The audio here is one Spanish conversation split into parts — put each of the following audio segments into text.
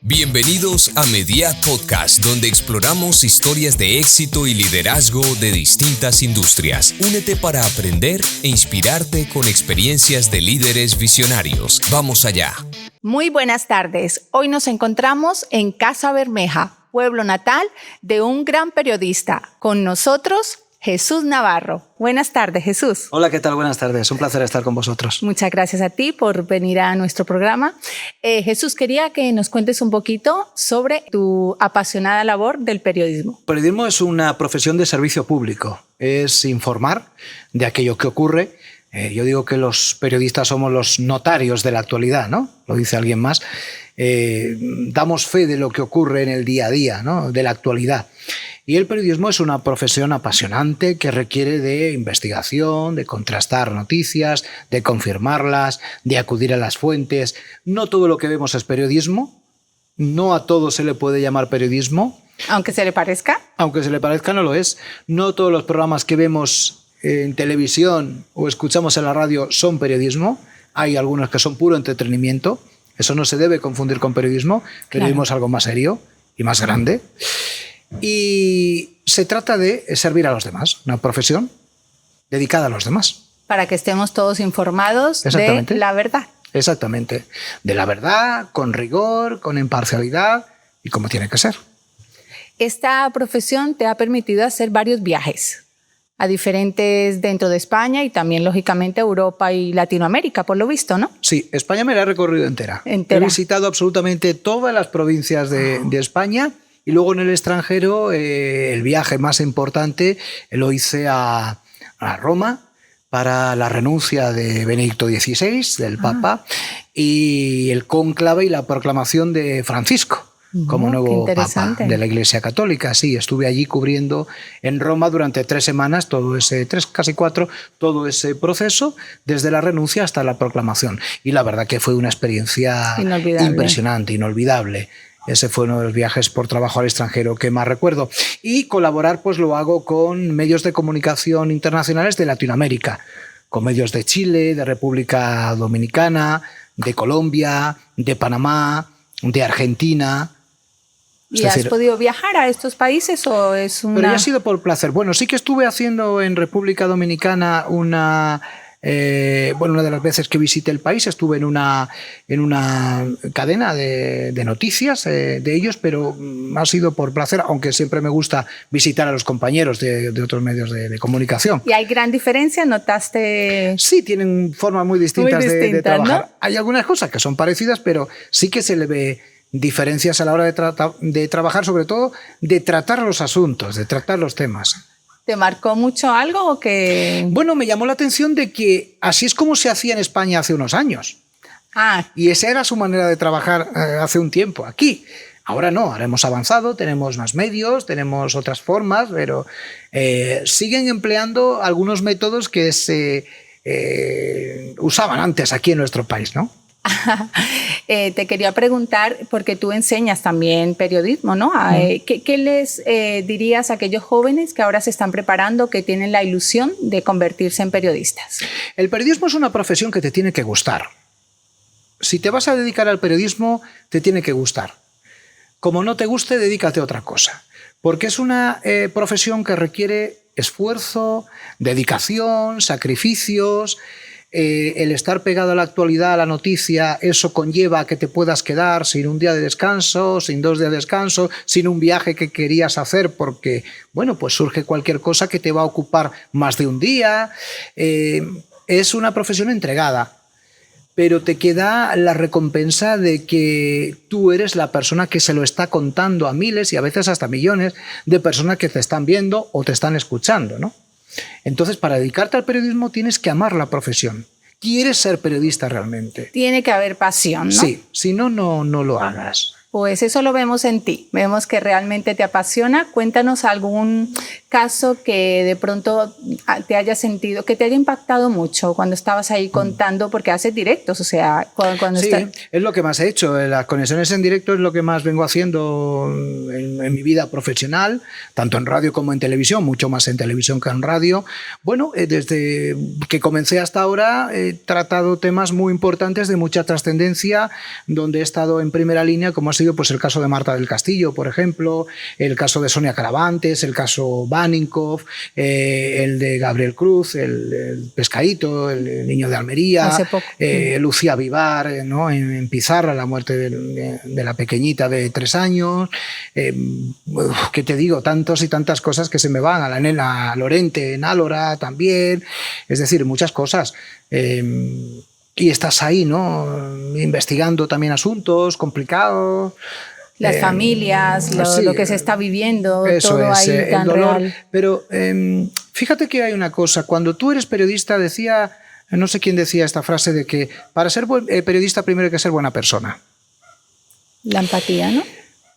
Bienvenidos a Mediat Podcast, donde exploramos historias de éxito y liderazgo de distintas industrias. Únete para aprender e inspirarte con experiencias de líderes visionarios. ¡Vamos allá! Muy buenas tardes. Hoy nos encontramos en Casa Bermeja, pueblo natal de un gran periodista. Con nosotros, Jesús Navarro. Buenas tardes, Jesús. Hola, ¿qué tal? Buenas tardes. Un placer estar con vosotros. Muchas gracias a ti por venir a nuestro programa. Jesús, quería que nos cuentes un poquito sobre tu apasionada labor del periodismo. El periodismo es una profesión de servicio público. Es informar de aquello que ocurre. Yo digo que los periodistas somos los notarios de la actualidad, ¿no? Lo dice alguien más. Damos fe de lo que ocurre en el día a día, ¿no? De la actualidad. Y el periodismo es una profesión apasionante que requiere de investigación, de contrastar noticias, de confirmarlas, de acudir a las fuentes. No todo lo que vemos es periodismo, no a todo se le puede llamar periodismo. Aunque se le parezca. Aunque se le parezca, no lo es. No todos los programas que vemos en televisión o escuchamos en la radio son periodismo. Hay algunos que son puro entretenimiento. Eso no se debe confundir con periodismo. Periodismo es algo más serio y más grande. Y se trata de servir a los demás, una profesión dedicada a los demás. Para que estemos todos informados de la verdad. Exactamente, de la verdad, con rigor, con imparcialidad y como tiene que ser. Esta profesión te ha permitido hacer varios viajes a diferentes dentro de España y también, lógicamente, Europa y Latinoamérica, por lo visto, ¿no? Sí, España me la he recorrido entera. He visitado absolutamente todas las provincias de España. Y luego en el extranjero, el viaje más importante lo hice a Roma para la renuncia de Benedicto XVI, del Papa, y el cónclave y la proclamación de Francisco como nuevo Papa de la Iglesia Católica. Sí, estuve allí cubriendo en Roma durante 3 semanas, casi 4, todo ese proceso, desde la renuncia hasta la proclamación. Y la verdad que fue una experiencia impresionante, inolvidable. Ese fue uno de los viajes por trabajo al extranjero que más recuerdo. Y colaborar pues lo hago con medios de comunicación internacionales de Latinoamérica, con medios de Chile, de República Dominicana, de Colombia, de Panamá, de Argentina. ¿Y has podido viajar a estos países o es una...? Pero ya ha sido por placer. Bueno, sí que estuve haciendo en República Dominicana una de las veces que visité el país estuve en una cadena de noticias de ellos, pero ha sido por placer, aunque siempre me gusta visitar a los compañeros de otros medios de comunicación. ¿Y hay gran diferencia? ¿Notaste? Sí, tienen formas muy distintas de trabajar. ¿No? Hay algunas cosas que son parecidas, pero sí que se le ve diferencias a la hora de trabajar, sobre todo de tratar los asuntos, de tratar los temas. ¿Te marcó mucho algo o que...? Bueno, me llamó la atención de que así es como se hacía en España hace unos años. Y esa era su manera de trabajar hace un tiempo. Aquí, ahora no, ahora hemos avanzado, tenemos más medios, tenemos otras formas, pero siguen empleando algunos métodos que se usaban antes aquí en nuestro país, ¿no? Te quería preguntar, porque tú enseñas también periodismo, ¿no? ¿Qué les dirías a aquellos jóvenes que ahora se están preparando, que tienen la ilusión de convertirse en periodistas? El periodismo es una profesión que te tiene que gustar. Si te vas a dedicar al periodismo, te tiene que gustar. Como no te guste, dedícate a otra cosa. Porque es una profesión que requiere esfuerzo, dedicación, sacrificios. El estar pegado a la actualidad, a la noticia, eso conlleva que te puedas quedar sin un día de descanso, sin 2 días de descanso, sin un viaje que querías hacer porque, bueno, pues surge cualquier cosa que te va a ocupar más de un día. Es una profesión entregada, pero te queda la recompensa de que tú eres la persona que se lo está contando a miles y a veces hasta millones de personas que te están viendo o te están escuchando, ¿no? Entonces, para dedicarte al periodismo tienes que amar la profesión. ¿Quieres ser periodista realmente? Tiene que haber pasión, ¿no? Sí, si no, no lo hagas. Pues eso lo vemos en ti, vemos que realmente te apasiona. Cuéntanos algún caso que de pronto te haya sentido, que te haya impactado mucho cuando estabas ahí contando, porque haces directos, o sea, cuando sí, es lo que más he hecho. Las conexiones en directo es lo que más vengo haciendo en mi vida profesional, tanto en radio como en televisión, mucho más en televisión que en radio. Bueno, desde que comencé hasta ahora he tratado temas muy importantes de mucha trascendencia, donde he estado en primera línea, como ha sido pues el caso de Marta del Castillo, por ejemplo, el caso de Sonia Caravantes, el caso Baninkoff, el de Gabriel Cruz, el pescadito, el niño de Almería, Lucía Vivar, ¿no? en Pizarra, la muerte de la pequeñita de 3 años, ¿qué te digo? Tantos y tantas cosas que se me van, a la nena Lorente en Álora también, es decir, muchas cosas. Y estás ahí, ¿no? Investigando también asuntos complicados. Las familias, lo que se está viviendo, todo ahí tan real. Pero fíjate que hay una cosa. Cuando tú eres periodista, decía, no sé quién decía esta frase de que para ser periodista primero hay que ser buena persona. La empatía, ¿no?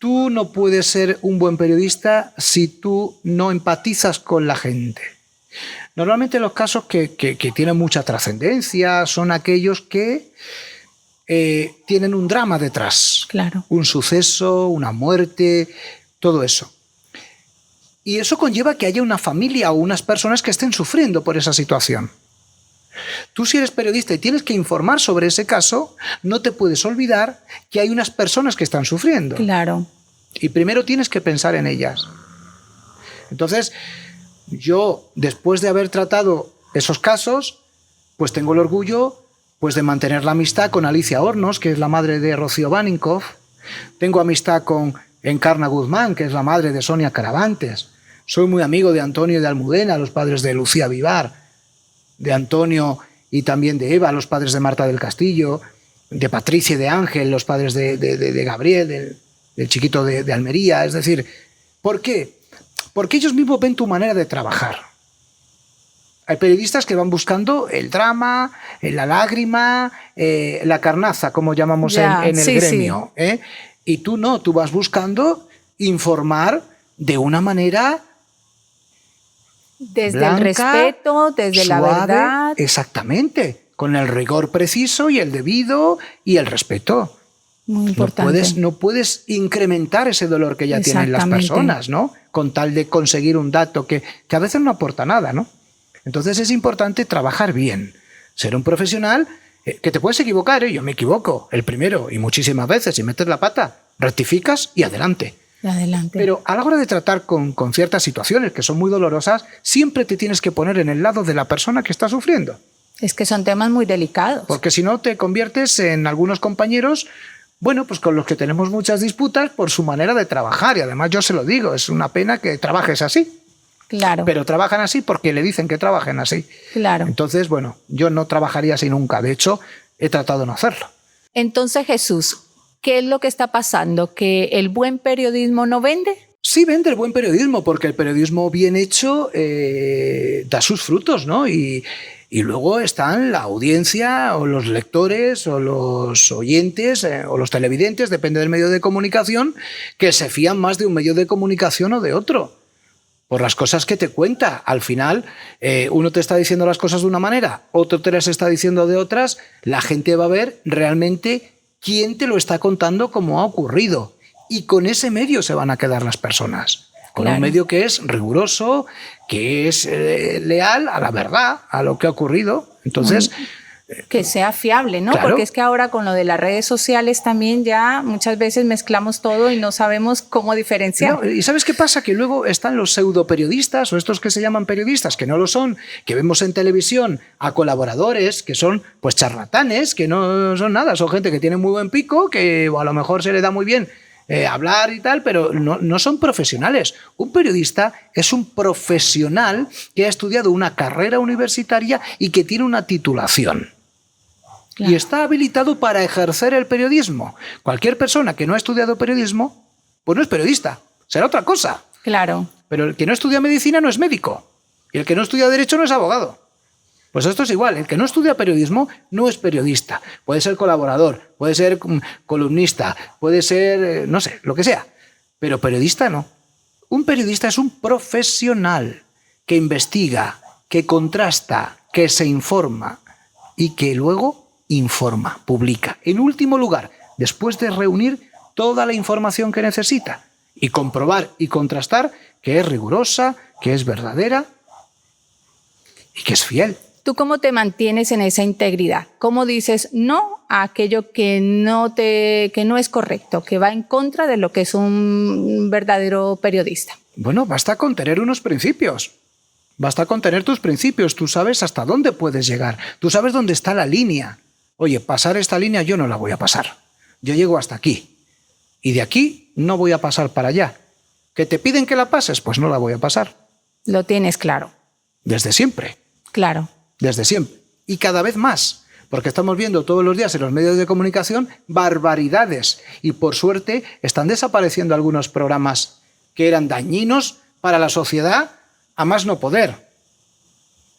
Tú no puedes ser un buen periodista si tú no empatizas con la gente. Normalmente los casos que tienen mucha trascendencia son aquellos que tienen un drama detrás. Claro. Un suceso, una muerte, todo eso. Y eso conlleva que haya una familia o unas personas que estén sufriendo por esa situación. Tú, si eres periodista y tienes que informar sobre ese caso, no te puedes olvidar que hay unas personas que están sufriendo. Claro. Y primero tienes que pensar en ellas. Entonces, yo, después de haber tratado esos casos, pues tengo el orgullo pues, de mantener la amistad con Alicia Hornos, que es la madre de Rocío Baninkoff. Tengo amistad con Encarna Guzmán, que es la madre de Sonia Caravantes. Soy muy amigo de Antonio y de Almudena, los padres de Lucía Vivar, de Antonio y también de Eva, los padres de Marta del Castillo, de Patricia y de Ángel, los padres de Gabriel, del chiquito de Almería. Es decir, ¿por qué? Porque ellos mismos ven tu manera de trabajar. Hay periodistas que van buscando el drama, la lágrima, la carnaza, como llamamos en el gremio. Sí. Y tú no, tú vas buscando informar de una manera desde blanca, el respeto, desde suave, la verdad. Exactamente, con el rigor preciso y el debido y el respeto. Muy importante. No puedes incrementar ese dolor que ya tienen las personas, ¿no? Con tal de conseguir un dato que a veces no aporta nada, ¿no? Entonces es importante trabajar bien, ser un profesional que te puedes equivocar, yo me equivoco, el primero, y muchísimas veces, si metes la pata, rectificas y adelante. Pero a la hora de tratar con ciertas situaciones que son muy dolorosas, siempre te tienes que poner en el lado de la persona que está sufriendo. Es que son temas muy delicados. Porque si no te conviertes en algunos compañeros, bueno, pues con los que tenemos muchas disputas por su manera de trabajar. Y además yo se lo digo, es una pena que trabajes así. Claro. Pero trabajan así porque le dicen que trabajen así. Claro. Entonces, bueno, yo no trabajaría así nunca. De hecho, he tratado de no hacerlo. Entonces, Jesús, ¿qué es lo que está pasando? ¿Que el buen periodismo no vende? Sí, vende el buen periodismo, porque el periodismo bien hecho da sus frutos, ¿no? Y luego están la audiencia o los lectores o los oyentes o los televidentes, depende del medio de comunicación, que se fían más de un medio de comunicación o de otro. Por las cosas que te cuenta. Al final, uno te está diciendo las cosas de una manera, otro te las está diciendo de otras, la gente va a ver realmente quién te lo está contando como ha ocurrido. Y con ese medio se van a quedar las personas. Con un medio que es riguroso, que es leal a la verdad, a lo que ha ocurrido. Entonces... que sea fiable, ¿no? Claro. Porque es que ahora con lo de las redes sociales también ya muchas veces mezclamos todo y no sabemos cómo diferenciar. No, ¿y sabes qué pasa? Que luego están los pseudoperiodistas o estos que se llaman periodistas, que no lo son, que vemos en televisión a colaboradores que son pues charlatanes, que no son nada, son gente que tiene muy buen pico, que a lo mejor se le da muy bien hablar y tal, pero no son profesionales. Un periodista es un profesional que ha estudiado una carrera universitaria y que tiene una titulación. Claro. Y está habilitado para ejercer el periodismo. Cualquier persona que no ha estudiado periodismo, pues no es periodista, será otra cosa. Claro. Pero el que no estudia medicina no es médico. Y el que no estudia derecho no es abogado. Pues esto es igual, el que no estudia periodismo no es periodista. Puede ser colaborador, puede ser columnista, puede ser, no sé, lo que sea. Pero periodista no. Un periodista es un profesional que investiga, que contrasta, que se informa y que luego informa, publica. En último lugar, después de reunir toda la información que necesita y comprobar y contrastar que es rigurosa, que es verdadera y que es fiel. ¿Tú cómo te mantienes en esa integridad? ¿Cómo dices no a aquello que no es correcto, que va en contra de lo que es un verdadero periodista? Bueno, basta con tener unos principios. Basta con tener tus principios. Tú sabes hasta dónde puedes llegar. Tú sabes dónde está la línea. Oye, pasar esta línea yo no la voy a pasar. Yo llego hasta aquí. Y de aquí no voy a pasar para allá. ¿Que te piden que la pases? Pues no la voy a pasar. Lo tienes claro. Desde siempre. Claro. Desde siempre. Y cada vez más. Porque estamos viendo todos los días en los medios de comunicación barbaridades. Y por suerte están desapareciendo algunos programas que eran dañinos para la sociedad a más no poder.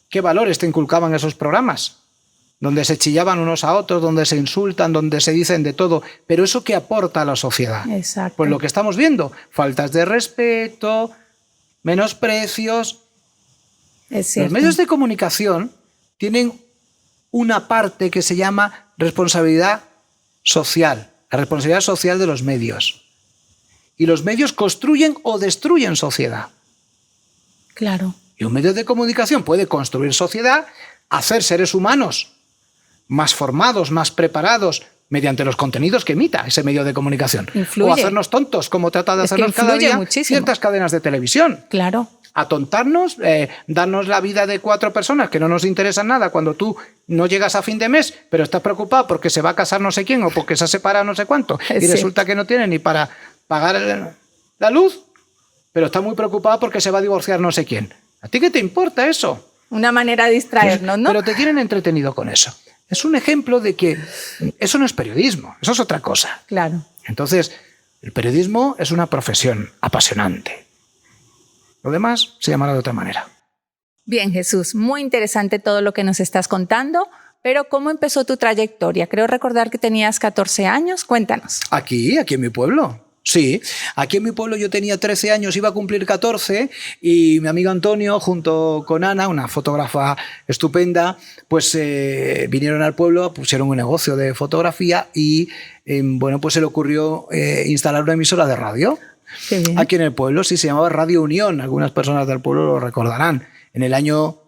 ¿Qué valores te inculcaban esos programas? Donde se chillaban unos a otros, donde se insultan, donde se dicen de todo. Pero ¿eso qué aporta a la sociedad? Exacto. Pues lo que estamos viendo. Faltas de respeto, menosprecios. Es cierto. Los medios de comunicación tienen una parte que se llama responsabilidad social. La responsabilidad social de los medios. Y los medios construyen o destruyen sociedad. Claro. Y un medio de comunicación puede construir sociedad, hacer seres humanos más formados, más preparados, mediante los contenidos que emita ese medio de comunicación. Influye. O hacernos tontos, como trata de hacernos cada día muchísimo. Ciertas cadenas de televisión. Claro. Atontarnos, darnos la vida de 4 personas que no nos interesan nada cuando tú no llegas a fin de mes, pero estás preocupado porque se va a casar no sé quién o porque se ha separado no sé cuánto, y resulta que no tiene ni para pagar la luz, pero está muy preocupado porque se va a divorciar no sé quién. ¿A ti qué te importa eso? Una manera de distraernos, ¿no? Pero te tienen entretenido con eso. Es un ejemplo de que eso no es periodismo, eso es otra cosa. Claro. Entonces, el periodismo es una profesión apasionante. Lo demás se llamará de otra manera. Bien, Jesús, muy interesante todo lo que nos estás contando, pero ¿cómo empezó tu trayectoria? Creo recordar que tenías 14 años. Cuéntanos. Aquí en mi pueblo. Sí, aquí en mi pueblo yo tenía 13 años, iba a cumplir 14 y mi amigo Antonio junto con Ana, una fotógrafa estupenda, pues vinieron al pueblo, pusieron un negocio de fotografía y bueno, pues se le ocurrió instalar una emisora de radio. Qué bien. Aquí en el pueblo, sí, se llamaba Radio Unión, algunas personas del pueblo lo recordarán, en el año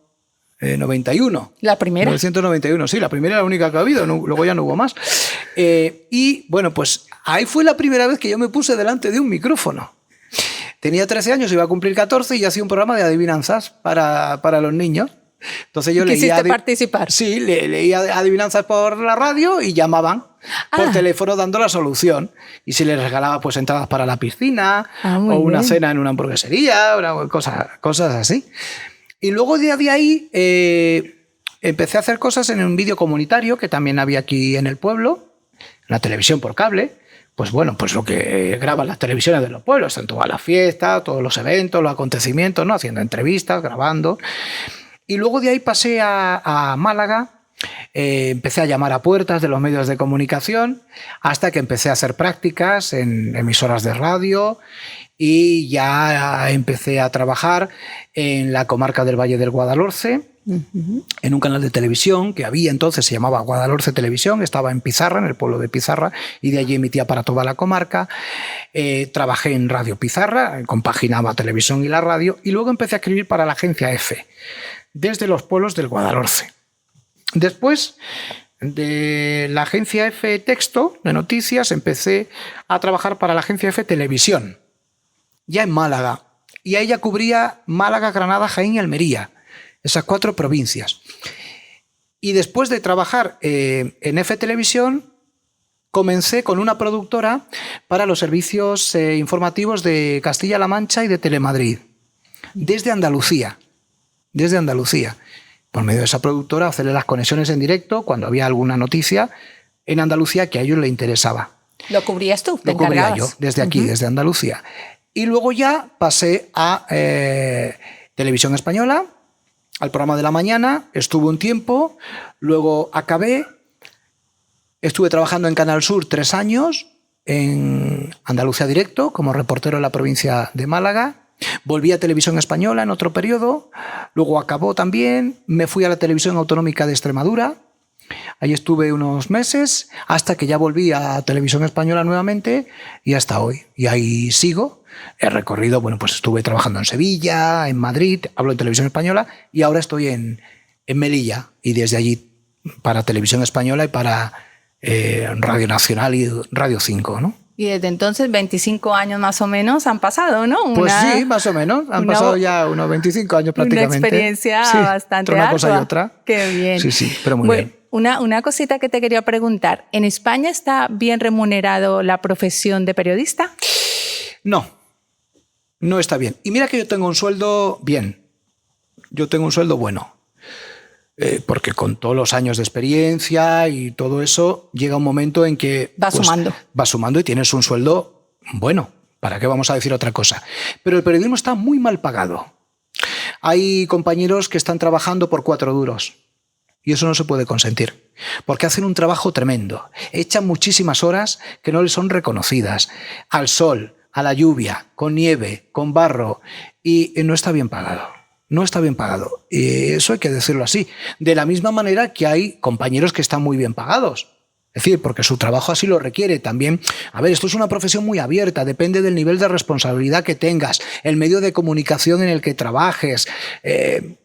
91. La primera. 1991, sí, la primera era la única que ha habido, luego ya no hubo más. Y bueno, pues ahí fue la primera vez que yo me puse delante de un micrófono. Tenía 13 años, iba a cumplir 14 y hacía un programa de adivinanzas para los niños. Entonces yo ¿Quisiste participar? Sí, leía adivinanzas por la radio y llamaban por teléfono dando la solución. Y si les regalaba pues entradas para la piscina o una cena en una hamburguesería, cosas así. Y luego de ahí empecé a hacer cosas en un vídeo comunitario que también había aquí en el pueblo, la televisión por cable. Pues bueno, pues lo que graban las televisiones de los pueblos, en todas las fiestas, todos los eventos, los acontecimientos, ¿no? Haciendo entrevistas, grabando. Y luego de ahí pasé a Málaga, empecé a llamar a puertas de los medios de comunicación hasta que empecé a hacer prácticas en emisoras de radio y ya empecé a trabajar en la comarca del Valle del Guadalhorce, en un canal de televisión que había entonces, se llamaba Guadalhorce Televisión, estaba en Pizarra, en el pueblo de Pizarra, y de allí emitía para toda la comarca. Trabajé en Radio Pizarra, compaginaba televisión y la radio, y luego empecé a escribir para la agencia EFE, desde los pueblos del Guadalhorce. Después de la agencia EFE Texto, de noticias, empecé a trabajar para la agencia EFE Televisión, ya en Málaga, y a ella cubría Málaga, Granada, Jaén y Almería, esas 4 provincias. Y después de trabajar en EFE Televisión, comencé con una productora para los servicios informativos de Castilla-La Mancha y de Telemadrid, desde Andalucía. Por medio de esa productora, hacerle las conexiones en directo cuando había alguna noticia en Andalucía que a ellos les interesaba. ¿Lo cubrías tú? Lo cubría yo, desde aquí, desde Andalucía. Y luego ya pasé a Televisión Española, al programa de la mañana, estuve un tiempo, luego acabé, estuve trabajando en Canal Sur 3 años, en Andalucía Directo, como reportero en la provincia de Málaga. Volví a Televisión Española en otro periodo, luego acabó también, me fui a la Televisión Autonómica de Extremadura, ahí estuve unos meses, hasta que ya volví a Televisión Española nuevamente y hasta hoy. Y ahí sigo, he recorrido, bueno, pues estuve trabajando en Sevilla, en Madrid, hablo en Televisión Española y ahora estoy en Melilla y desde allí para Televisión Española y para Radio Nacional y Radio 5, ¿no? Y desde entonces 25 años más o menos han pasado, ¿no? Pues sí, más o menos. Han pasado ya unos 25 años prácticamente. Una experiencia bastante entre una ardua. Cosa y otra. Qué bien. Sí, pero muy bien. Una cosita que te quería preguntar. ¿En España está bien remunerado la profesión de periodista? No está bien. Y mira que yo tengo un sueldo bien. Yo tengo un sueldo bueno. Porque con todos los años de experiencia y todo eso, llega un momento en que va sumando y tienes un sueldo bueno. ¿Para qué vamos a decir otra cosa? Pero el periodismo está muy mal pagado. Hay compañeros que están trabajando por 4 duros y eso no se puede consentir, porque hacen un trabajo tremendo. Echan muchísimas horas que no les son reconocidas, al sol, a la lluvia, con nieve, con barro, y no está bien pagado. No está bien pagado. Y eso hay que decirlo así. De la misma manera que hay compañeros que están muy bien pagados. Es decir, porque su trabajo así lo requiere también. A ver, esto es una profesión muy abierta, depende del nivel de responsabilidad que tengas, el medio de comunicación en el que trabajes, depende,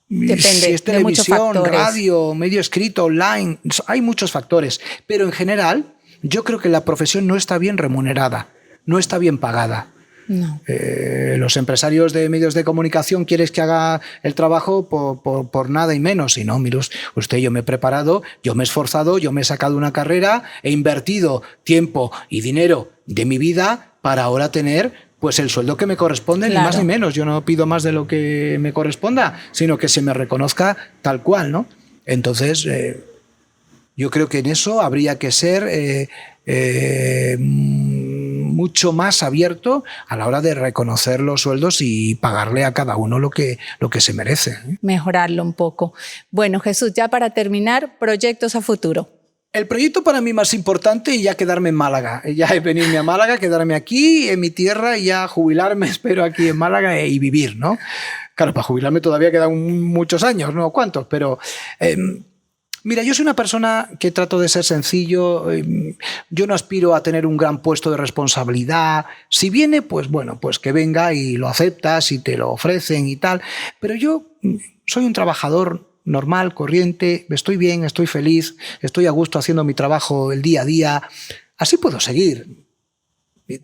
si es televisión, radio, medio escrito, online, hay muchos factores. Pero en general, yo creo que la profesión no está bien remunerada, no está bien pagada. No. Los empresarios de medios de comunicación quieren que haga el trabajo por nada y menos. Y no, mire usted, yo me he preparado, yo me he esforzado, yo me he sacado una carrera, he invertido tiempo y dinero de mi vida para ahora tener pues el sueldo que me corresponde, claro. Ni más ni menos. Yo no pido más de lo que me corresponda, sino que se me reconozca tal cual, ¿no? Entonces, yo creo que en eso habría que ser mucho más abierto a la hora de reconocer los sueldos y pagarle a cada uno lo que se merece. Mejorarlo un poco. Bueno, Jesús, ya para terminar, proyectos a futuro. El proyecto para mí más importante es ya quedarme en Málaga. Ya venirme a Málaga, quedarme aquí en mi tierra y ya jubilarme, espero, aquí en Málaga y vivir, ¿no? Claro, para jubilarme todavía quedan muchos años, no cuántos, pero... Mira, yo soy una persona que trato de ser sencillo, yo no aspiro a tener un gran puesto de responsabilidad. Si viene, pues bueno, pues que venga y lo aceptas y te lo ofrecen y tal. Pero yo soy un trabajador normal, corriente, estoy bien, estoy feliz, estoy a gusto haciendo mi trabajo el día a día. Así puedo seguir.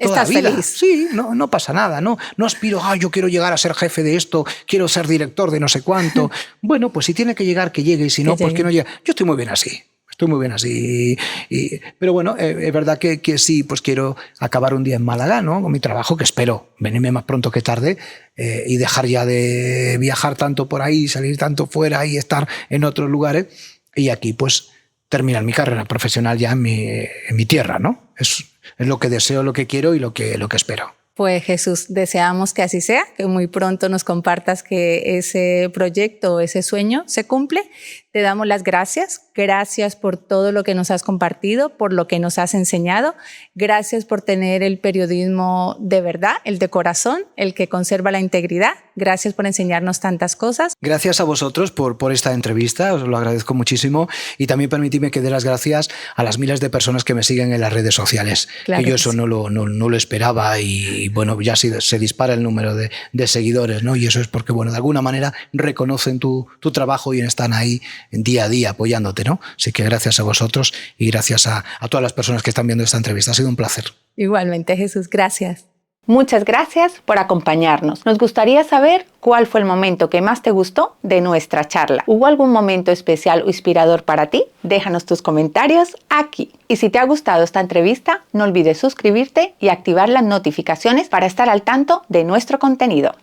¿Estás feliz? Sí, no pasa nada. No aspiro, yo quiero llegar a ser jefe de esto, quiero ser director de no sé cuánto. Bueno, pues si tiene que llegar, que llegue, y si no, pues que no llegue. Yo estoy muy bien así. Pero bueno, es verdad que sí, pues quiero acabar un día en Málaga, ¿no? Con mi trabajo, que espero venirme más pronto que tarde y dejar ya de viajar tanto por ahí, salir tanto fuera y estar en otros lugares. Y aquí, pues, terminar mi carrera profesional ya en mi tierra, ¿no? Es lo que deseo, lo que quiero y lo que espero. Pues Jesús, deseamos que así sea, que muy pronto nos compartas que ese proyecto, ese sueño se cumple. Te damos las gracias. Gracias por todo lo que nos has compartido, por lo que nos has enseñado. Gracias por tener el periodismo de verdad, el de corazón, el que conserva la integridad. Gracias por enseñarnos tantas cosas. Gracias a vosotros por esta entrevista, os lo agradezco muchísimo. Y también permitidme que dé las gracias a las miles de personas que me siguen en las redes sociales. Claro que yo eso sí. no lo esperaba y bueno, ya se dispara el número de seguidores, ¿no? Y eso es porque, bueno, de alguna manera reconocen tu trabajo y están ahí día a día apoyándote, ¿no? Así que gracias a vosotros y gracias a todas las personas que están viendo esta entrevista. Ha sido un placer. Igualmente, Jesús. Gracias. Muchas gracias por acompañarnos. Nos gustaría saber cuál fue el momento que más te gustó de nuestra charla. ¿Hubo algún momento especial o inspirador para ti? Déjanos tus comentarios aquí. Y si te ha gustado esta entrevista, no olvides suscribirte y activar las notificaciones para estar al tanto de nuestro contenido.